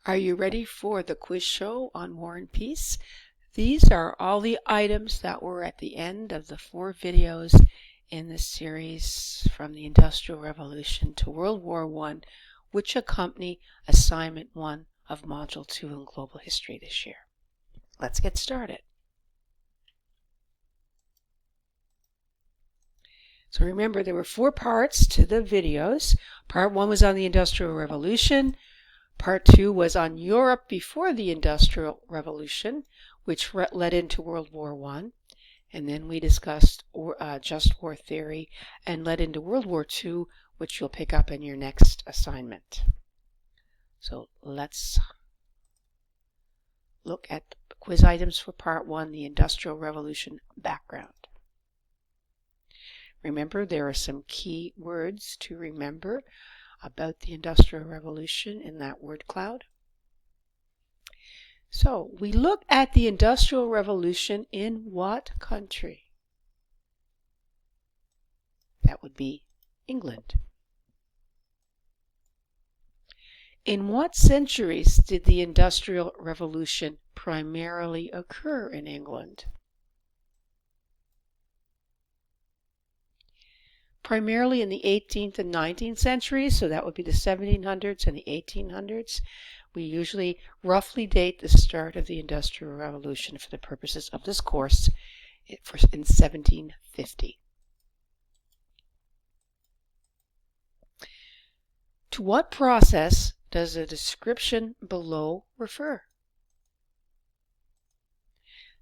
Are you ready for the quiz show on War and Peace? These are all the items that were at the end of the 4 videos in the series from the Industrial Revolution to World War I, which accompany Assignment 1 of Module 2 in Global History this year. Let's get started. So remember, there were 4 parts to the videos. Part 1 was on the Industrial Revolution. Part 2 was on Europe before the Industrial Revolution, which led into World War I. And then we discussed just war theory and led into World War II, which you'll pick up in your next assignment. So let's look at the quiz items for Part 1, the Industrial Revolution background. Remember, there are some key words to remember about the Industrial Revolution in that word cloud. So, we look at the Industrial Revolution in what country? That would be England. In what centuries did the Industrial Revolution primarily occur in England? Primarily in the 18th and 19th centuries, so that would be the 1700s and the 1800s. We usually roughly date the start of the Industrial Revolution for the purposes of this course in 1750. To what process does the description below refer?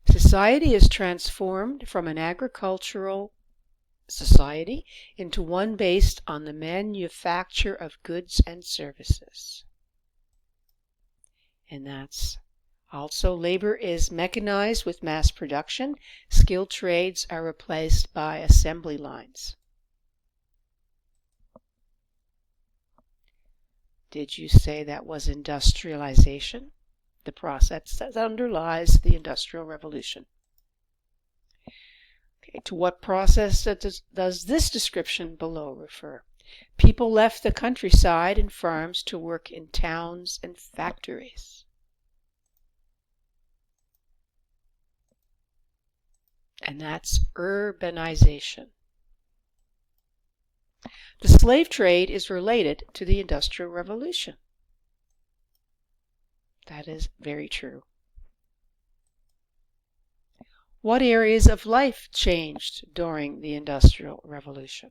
Society is transformed from an agricultural society into one based on the manufacture of goods and services. And that's also labor is mechanized with mass production. Skilled trades are replaced by assembly lines. Did you say that was industrialization? The process that underlies the Industrial Revolution. To what process does this description below refer? People left the countryside and farms to work in towns and factories. And that's urbanization. The slave trade is related to the Industrial Revolution. That is very true. What areas of life changed during the Industrial Revolution?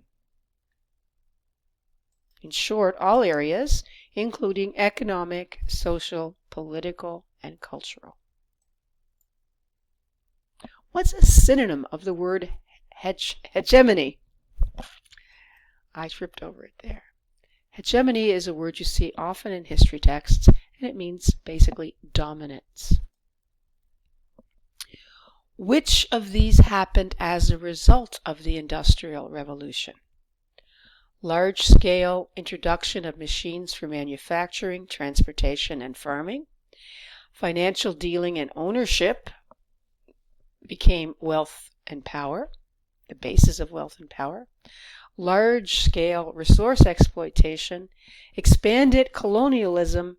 In short, all areas, including economic, social, political, and cultural. What's a synonym of the word hegemony? I tripped over it there. Hegemony is a word you see often in history texts, and it means basically dominance. Which of these happened as a result of the Industrial Revolution? Large-scale introduction of machines for manufacturing, transportation, and farming. Financial dealing and ownership became wealth and power, the basis of wealth and power. Large-scale resource exploitation, expanded colonialism,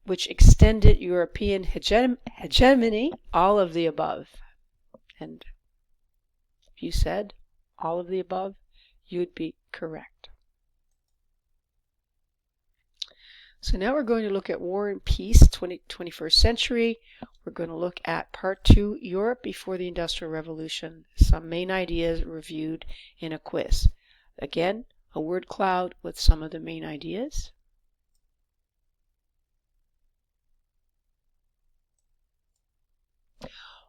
which extended European hegemony, all of the above. And if you said all of the above, you'd be correct. So now we're going to look at War and Peace, 21st century. We're going to look at Part 2, Europe before the Industrial Revolution, some main ideas reviewed in a quiz. Again, a word cloud with some of the main ideas.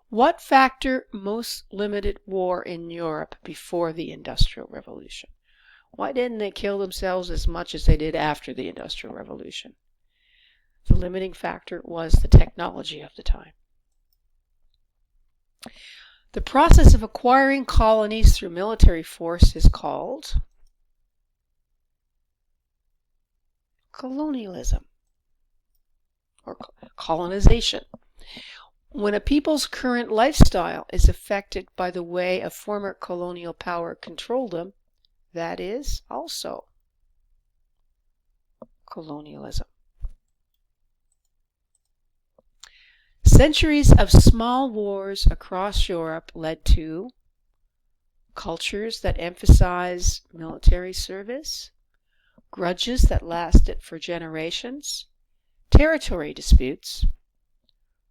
What factor most limited war in Europe before the Industrial Revolution? Why didn't they kill themselves as much as they did after the Industrial Revolution? The limiting factor was the technology of the time. The process of acquiring colonies through military force is called colonialism or colonization. When a people's current lifestyle is affected by the way a former colonial power controlled them, that is also colonialism. Centuries of small wars across Europe led to cultures that emphasize military service, grudges that lasted for generations, territory disputes,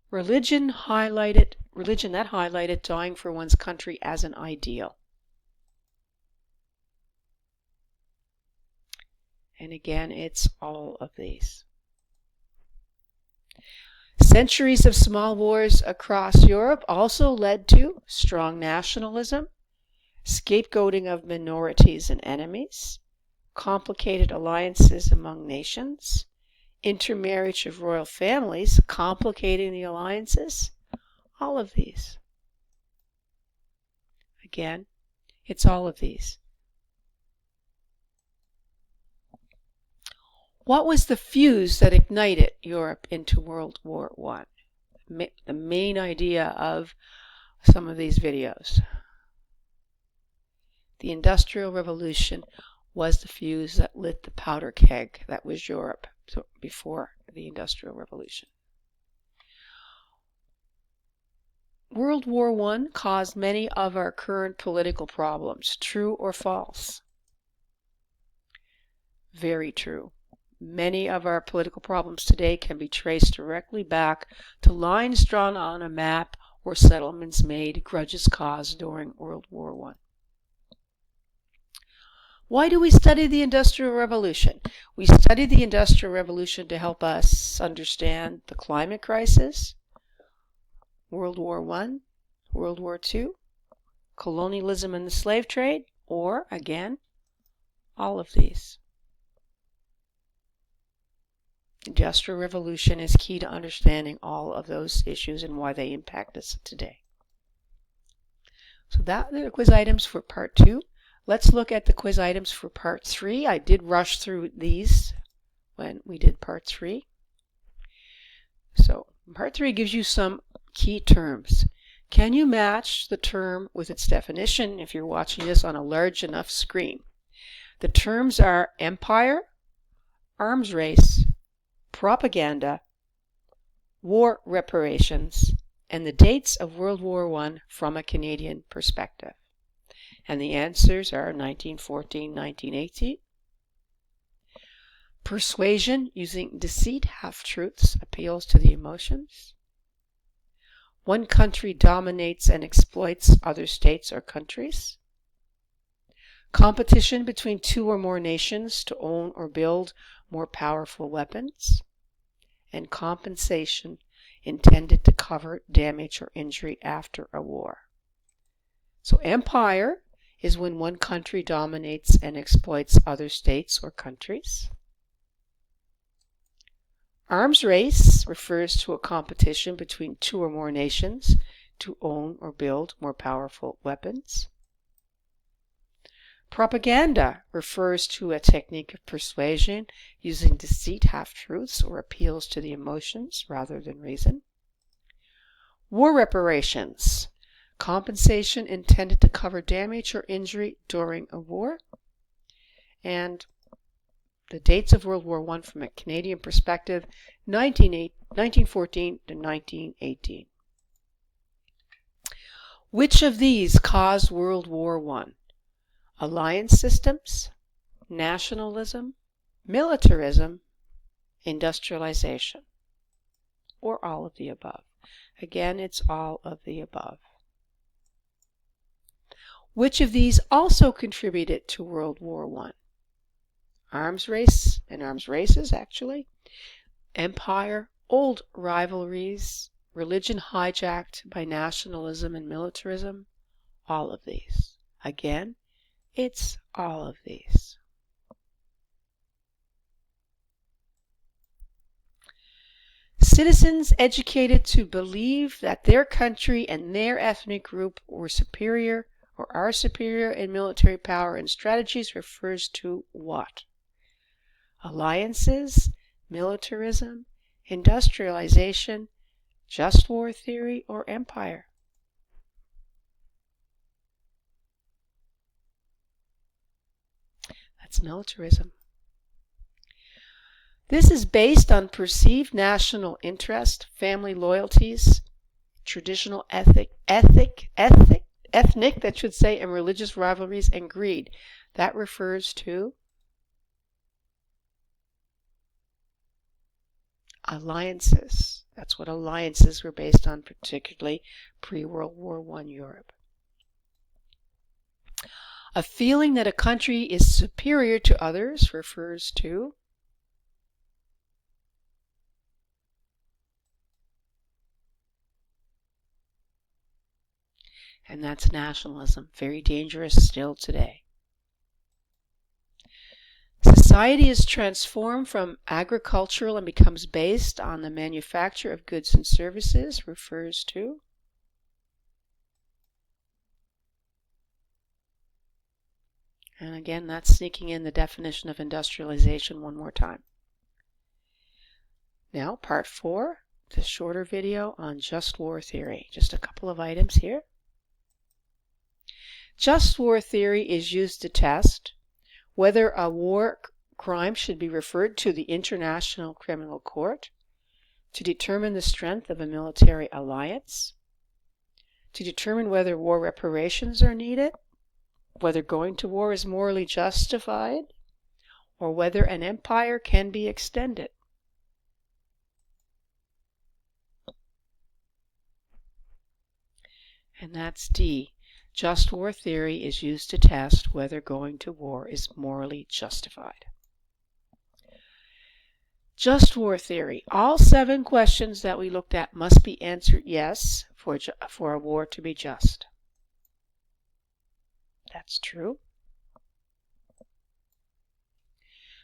religion that highlighted dying for one's country as an ideal. And again, it's all of these. Centuries of small wars across Europe also led to strong nationalism, scapegoating of minorities and enemies, complicated alliances among nations, intermarriage of royal families, complicating the alliances, all of these. Again, it's all of these. What was the fuse that ignited Europe into World War I? The main idea of some of these videos. The Industrial Revolution was the fuse that lit the powder keg that was Europe before the Industrial Revolution. World War I caused many of our current political problems. True or false? Very true. Many of our political problems today can be traced directly back to lines drawn on a map or settlements made, grudges caused during World War I. Why do we study the Industrial Revolution? We study the Industrial Revolution to help us understand the climate crisis, World War I, World War II, colonialism and the slave trade, or, again, all of these. Industrial Revolution is key to understanding all of those issues and why they impact us today. So that are the quiz items for part 2. Let's look at the quiz items for part 3. I did rush through these when we did part 3. So part 3 gives you some key terms. Can you match the term with its definition if you're watching this on a large enough screen? The terms are empire, arms race, propaganda, war reparations, and the dates of World War I from a Canadian perspective. And the answers are 1914, 1918. Persuasion using deceit, half-truths, appeals to the emotions. One country dominates and exploits other states or countries. Competition between two or more nations to own or build more powerful weapons. And compensation intended to cover damage or injury after a war. So empire is when one country dominates and exploits other states or countries. Arms race refers to a competition between two or more nations to own or build more powerful weapons. Propaganda refers to a technique of persuasion using deceit, half-truths, or appeals to the emotions rather than reason. War reparations, compensation intended to cover damage or injury during a war. And the dates of World War I from a Canadian perspective, 1914 to 1918. Which of these caused World War I? Alliance systems, nationalism, militarism, industrialization, or all of the above. Again, it's all of the above. Which of these also contributed to World War I? Arms race and arms races, actually. Empire, old rivalries, religion hijacked by nationalism and militarism, all of these. Again, it's all of these. Citizens educated to believe that their country and their ethnic group were superior or are superior in military power and strategies refers to what? Alliances, militarism, industrialization, just war theory, or empire? That's militarism. This is based on perceived national interest, family loyalties, traditional ethnic, that should say, and religious rivalries and greed. That refers to alliances. That's what alliances were based on, particularly pre-World War I Europe. A feeling that a country is superior to others refers to and that's nationalism, very dangerous still today. Society is transformed from agricultural and becomes based on the manufacture of goods and services, refers to and again, that's sneaking in the definition of industrialization one more time. Now, part 4, the shorter video on just war theory. Just a couple of items here. Just war theory is used to test whether a war crime should be referred to the International Criminal Court, to determine the strength of a military alliance, to determine whether war reparations are needed, whether going to war is morally justified, or whether an empire can be extended. And that's D. Just war theory is used to test whether going to war is morally justified. Just war theory. All 7 questions that we looked at must be answered yes for a war to be just. That's true.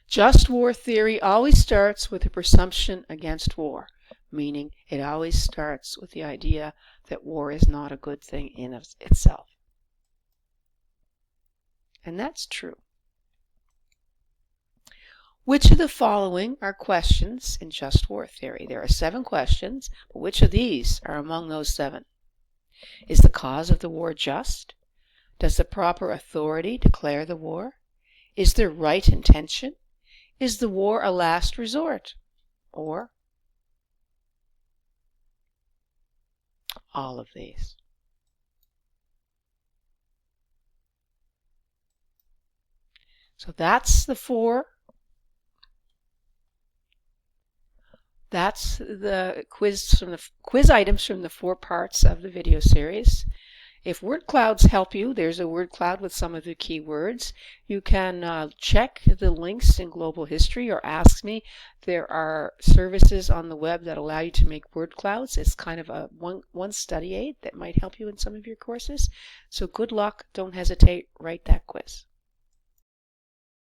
Just war theory always starts with a presumption against war, meaning it always starts with the idea that war is not a good thing in of itself. And that's true. Which of the following are questions in just war theory? There are 7 questions, but which of these are among those 7? Is the cause of the war just? Does the proper authority declare the war? Is there right intention? Is the war a last resort? Or all of these? So that's the 4. That's the quiz items from the 4 parts of the video series. If word clouds help you, there's a word cloud with some of the key words. You can check the links in Global History or ask me. There are services on the web that allow you to make word clouds. It's kind of a one study aid that might help you in some of your courses. So good luck. Don't hesitate. Write that quiz.